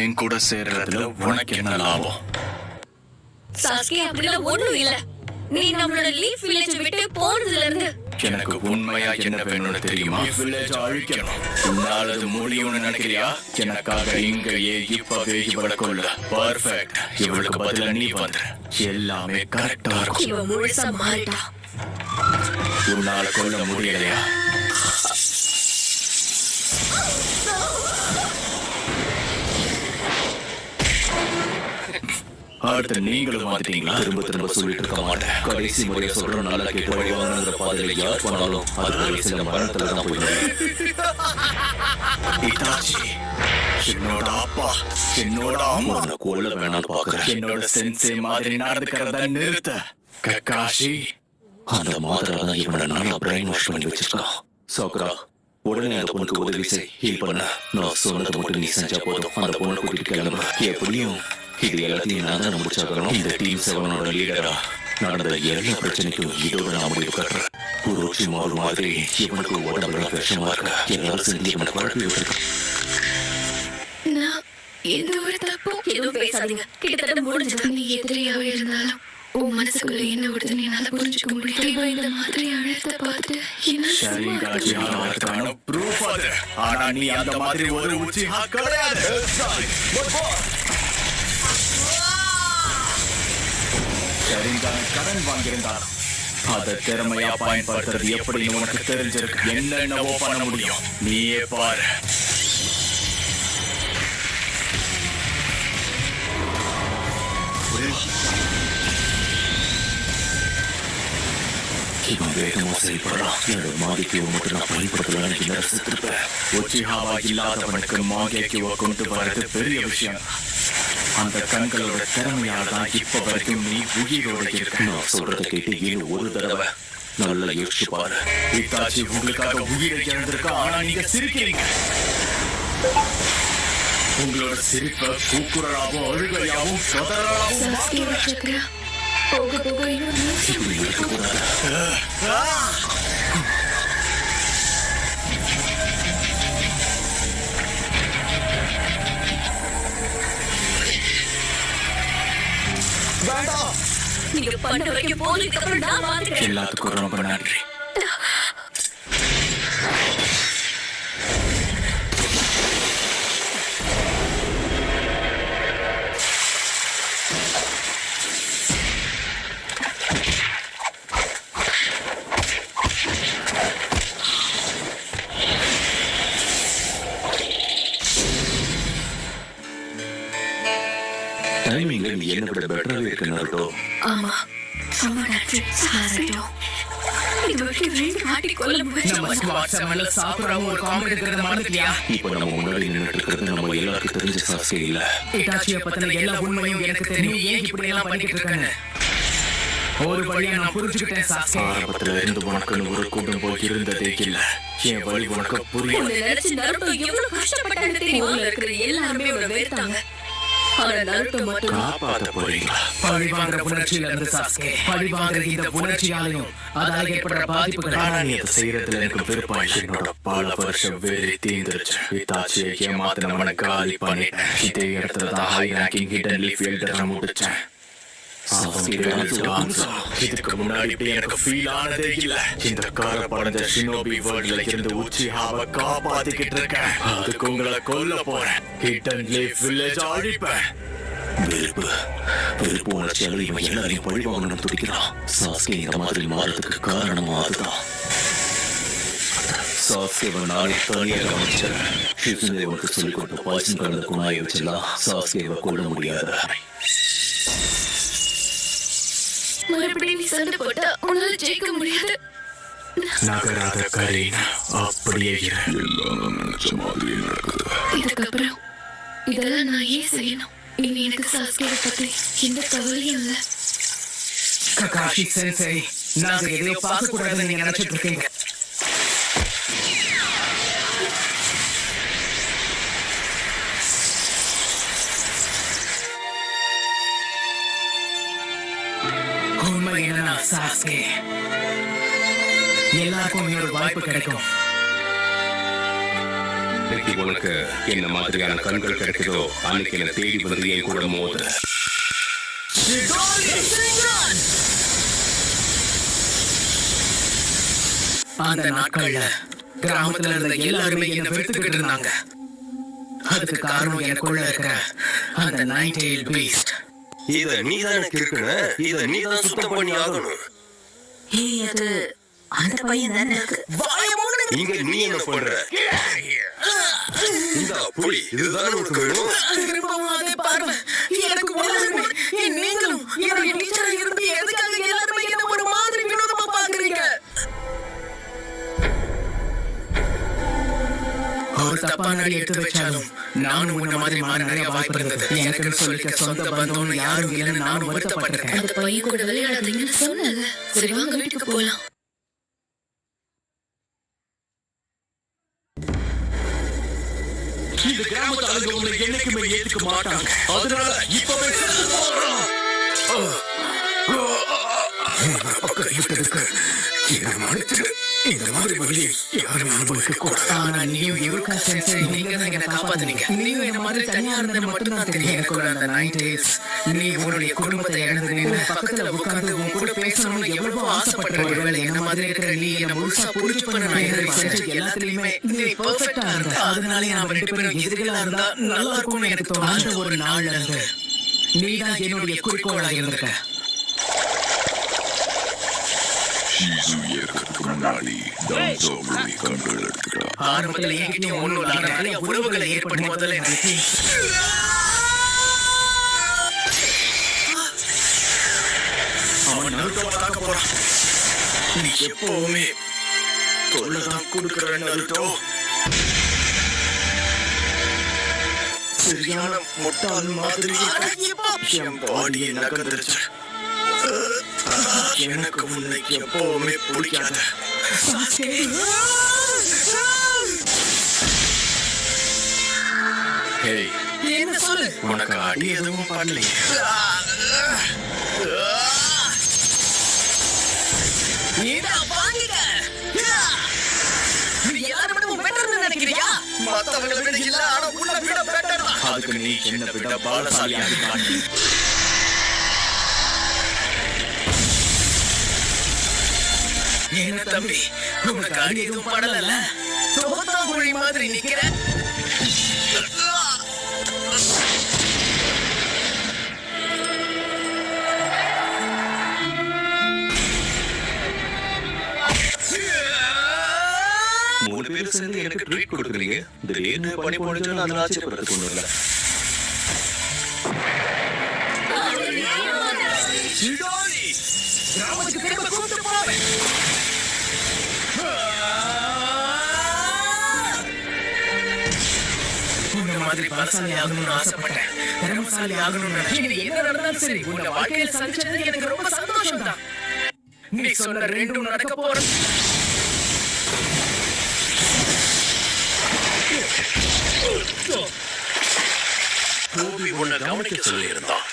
என் கூட சேர்றதுல உனக்கு என்ன லாபம்? சாஸ்கே அப்படிலாம் ஒண்ணும் இல்ல. நீ நம்மளோட லீஃப் வில்லேஜ் விட்டு போனதுல இருந்து எனக்கு உண்மையா என்ன வேணும்னு தெரியுமா? வில்லேஜ் அழிக்கணும். உன்னால முடியும்னு நினைக்கிறியா? எனக்காக இங்கேயே இப்பவே இவளை கொல்ல. பர்ஃபெக்ட். இவளுக்கு பதிலா நீ வந்துரு. எல்லாமே கரெக்டா இருக்கும். இவ முழுசா மாறிட்டா. உன்னால கொல்ல முடியலையா? அடுத்து நீங்களும் மாத்திட்டீங்களா? திரும்ப திரும்ப சொல்லிட்டு இருக்க மாட்டேன். கடைசி முறையை சொல்ற நல்லா கேட்டு வழிவாங்கிற பாதையில யார் பண்ணாலும் அது சில மரணத்துல தான் போயிடும். என்னோட அப்பா, என்னோட அம்மா கொல்ல வேணாம்னு பாக்குறேன். என்னோட சென்சே மாதிரி நடந்துக்கிறத நிறுத்த. கக்காஷி, அந்த மாதிரி தான் இவனை நல்லா பிரெயின் வாஷ் பண்ணி வச்சிருக்கான். சாக்குரா, உடனே அந்த பொண்ணுக்கு உதவி செய், ஹீல் பண்ண. நான் சொன்னதை மட்டும் நீ செஞ்சா போதும். அந்த பொண்ணை கூட்டிட்டு கிளம்புற. எப்படியும் இது எல்லாத்தையும் நான் தான் முடிச்சாகணும். இந்த டீம் 7 லீடரா நடந்த எல்லா பிரச்சனைக்கும் இதோட நான் முடிவு கட்டுறேன். ஒரு மாறு மாதிரி இவனுக்கு உடம்புல விஷமா இருக்க எல்லாரும் செஞ்சு இவனை குழப்பி விட்டுருக்கேன். நான் எந்த ஒரு தப்பும் எதுவும் பேசாதீங்க. கிட்டத்தட்ட முடிஞ்சது. நீ எதிரியாவே இருந்தாலும் உன் மனசுக்குள்ள என்ன ஓடுதுன்னு என்னால புரிஞ்சுக்க முடியும். இந்த மாதிரி அழுத்த பார்த்துட்டு என்ன ப்ரூஃப் அது. ஆனா நீ அந்த மாதிரி ஒரு உச்சிஹா கிடையாது. கடன் வாங்கியிருந்தாலும் அதை திறமையா பயன்படுத்துறது எப்படின்னு உனக்கு தெரிஞ்சிருக்கு. என்னென்னவோ பண்ண முடியும். நீயே பாரு. இவன் வேகமா செயல்படுறான். என்னோட மாகிக்குவை மட்டும் நான் பயன்படுத்தலான்னு செத்துருப்பேன். உச்சிஹாவா இல்லாதவனுக்கு மாகிக்குவை கொண்டு வர்றது பெரிய விஷயம். அந்த கண்களோட திறமையால தான் இப்ப வரைக்கும் நீ உயிரோட இருக்க. நான் சொல்றதை கேட்டு இன்னும் ஒரு தடவை நல்லா யோசிச்சு பாரு. இத்தாச்சி உங்களுக்காக உயிரை இழந்திருக்க. ஆனா நீங்க சிரிக்கிறீங்க. உங்களோட சிரிப்ப கூக்குரலாவும் அழுகையாவும் சதறாவும் போக போக நீங்க பண்ண வரைக்கும் போனதுக்கு அப்புறம் நான் மாத்திக்கிறேன். எல்லாத்துக்கும் ரொம்ப நன்றி. டைமிங் நீ என்ன விட பெட்டராகவே இருக்கு நருட்டோ. ஆமா, ரொம்ப நன்றி சாரட்டோ. இது வரைக்கும் 2 வாட்டி கொல்ல முயற்சி சாக்குராவும் ஒரு காமெடி இருக்கிறத மறந்துட்டியா? இப்ப நம்ம முன்னாடி நின்னுட்டு இருக்கிறது நம்ம எல்லாருக்கும் தெரிஞ்ச சாஸ்கே இல்ல. இட்டாச்சியை பத்தின எல்லா உண்மையும் எனக்கு தெரியும். ஏன் இப்படி எல்லாம் பண்ணிக்கிட்டு இருக்காங்க? ஒரு வழியா நான் புரிஞ்சுக்கிட்டேன் சாஸ்கே. ஆரம்பத்துல இருந்து உனக்குன்னு ஒரு குடும்பம் இருந்ததே இல்ல. என் வழி உனக்கு புரியும். நினைச்சு நருட்டோ எவ்வளவு கஷ்டப்பட்டான்னு தெரியும். ஊர்ல இருக்கிற எல்லாருமே அவரை வெறுத்தாங்க. பழிவாங்கிற உணர்ச்சியில இருந்து சாஸ்கே, பழிவாங்கிற இந்த உணர்ச்சியாலையும் அதால ஏற்படுற பாதிப்புகள். ஆனா நீ அதை செய்யறதுல எனக்கு விருப்பம். என்னோட பல வருஷம் வேலை தீர்ந்துருச்சு. இத்தாச்சியை ஏமாத்தினவனை காலி பண்ணிட்டேன். இதே இடத்துல தான் ஹை ரேங்கிங் ஹிடன் லீஃப் எல்டரை முடிச்சேன். இதுக்கு முன்னாடி எனக்கு ஃபீல் ஆனதே இல்ல. இந்த கார படந்த ஷினோபி வேர்ல்ட்ல இருந்து உச்சிஹாவை காப்பாத்திக்கிட்டு இருக்கேன். அதுக்கு உங்களை கொல்ல போறேன். ஹிடன் லீஃப் வில்லேஜ் அழிப்பேன். வெறுப்பு உணர்ச்சியால இவன் எல்லாரையும் பழி வாங்கணும்னு துடிக்கிறான். சாஸ்கே இந்த மாதிரி மாறதுக்கு காரணமும் அதுதான். சாஸ்கேவை நானே தனியாக கவனிச்சேன். ஷிசுனேவுக்கு சொல்லிக் கொடுத்த பாய்சன் கலந்த குணாயை வச்செல்லாம் சாஸ்கேவை கொல்ல முடியாது. மறுபடியும் நீ சண்டை போட்டா உன்னால ஜெயிக்க முடியாது. நகராத கரீனா, அப்படியே எல்லாம் நினைச்ச மாதிரி நடக்குது. இதுக்கப்புறம் இதெல்லாம் நான் ஏன் செய்யணும்? இனி எனக்கு சாஸ்கேவை பத்தி எந்த கவலையும் இல்ல. ககாஷி சென்சை, நாங்க எதையோ பார்க்க கூடாதுன்னு நீங்க நினைச்சிட்டு இருக்கீங்க. உண்மை என்னன்னா சாஸ்கே, எல்லாருக்கும் இன்னொரு வாய்ப்பு கிடைக்கும். இன்னைக்கு உனக்கு என்ன மாதிரியான கண்கள் கிடைக்குதோ அன்னைக்கு என்ன தேடி வந்து என் கூட மோது. அந்த நாட்கள்ல கிராமத்துல இருந்த எல்லாருமே என்ன வெறுத்துக்கிட்டு இருந்தாங்க. அதுக்கு காரணம் எனக்குள்ள இருக்கிற அந்த நைட் டெயில் பீஸ்ட். இத நீதான் எனக்கு இருக்குன்னு இத நீதான் சுத்தம் பண்ணி ஆகணும். அது அந்த பையன் தானே இருக்கு. இங்க நீ என்ன பண்ற? இந்த புலி இதுதான் உனக்கு வேணும். திரும்பவும் அதே பார்வை. எனக்கு உலகமே நீங்களும் என்னுடைய டீச்சரா இருந்து எதுக்காக எல்லாருமே என்ன ஒரு மாதிரி வினோதமா பாக்குறீங்க? ஒரு தப்பான அடி எடுத்து வச்சாலும் நானும் உன்ன மாதிரி மாற நிறைய வாய்ப்பு இருந்தது. எனக்கு சொல்லிக்க சொந்த பந்தம்னு யாரும் இல்லைன்னு நானும் வருத்தப்பட்டிருக்கேன். அந்த பையன் கூட விளையாடாதீங்கன்னு சொன்னல. சரி வாங்க வீட்டுக்கு போலாம். இந்த கிராமத்து ஆளுங்க உங்களை என்னைக்குமே ஏத்துக்க மாட்டாங்க. அதனால இப்பவே கைவிட்டதுக்கு என்ன மன்னிச்சிடு. இந்த மாதிரி வழியை யாரும் அனுபவிக்க கூடாது. ஆனா நீயும் யுருகா சென்சை நீங்க தான் என்ன காப்பாத்துனீங்க. நீயும் என்ன மாதிரி தனியா இருந்தது மட்டும்தான் தெரியும். எனக்கு அந்த நைட் டேஸ் நீ உன்னுடைய குடும்பத்தை இழந்து நின்று பக்கத்துல உட்கார்ந்து உன் கூட பேசணும்னு எவ்வளவோ ஆசைப்பட்ட ஒருவேளை என்ன மாதிரி இருக்கிற நீ என்ன முழுசா புரிஞ்சுப்ப நான் செஞ்ச எல்லாத்துலயுமே நீ பெர்ஃபெக்ட்டா இருந்த. அதனால நான் ரெண்டு பேரும் எதிரிகளா இருந்தா நல்லா இருக்கும்னு எனக்கு தோணும். அந்த ஒரு நாள்ல இருந்து நீதான் என்னுடைய குறிக்கோளா இருந்திருக்க. ஆரம்பத்தில் என்கிட்டயும் ஒன்றும் இல்லாத நிறைய உறவுகளை ஏற்படும் முதல்ல அவன் நருட்டோவாக போறான். நீ எப்பவுமே தொல்லதான் கொடுக்கிற நருட்டோ. சரியான முட்டாள் மாதிரி என் பாடியை நகர்ந்துருச்சு. எனக்கு உன்னை எப்பவுமே பிடிக்காத. என்ன சொல்லு? உனக்கு அடி எதுவும் பண்ணலையே. அதுக்கு நீ என்ன விட பாலசாலியாக காட்டி. என்ன தம்பி உனக்கு அடி எதுவும் படல. தோத்தாங்குழி மாதிரி நிக்கிற. மூணு பேர் சேர்ந்து எனக்கு ட்ரீட் கொடுக்குறீங்க. திடீர்னு பணி போனிச்சோன்னு அதில் ஆச்சரியப்படுறதுக்கு ஒன்றும் இல்லை. மாதிரி பலசாலி ஆகணும்னு ஆசைப்பட்டேன். திறமசாலி ஆகணும்னு என்ன நடந்தாலும் சரி உன்னை வாழ்க்கையில் சந்திச்சது எனக்கு ரொம்ப சந்தோஷம் தான். நீ சொன்ன ரெண்டும் நடக்க போற. கோபி உன்னை கவனிக்க சொல்லி இருந்தான்.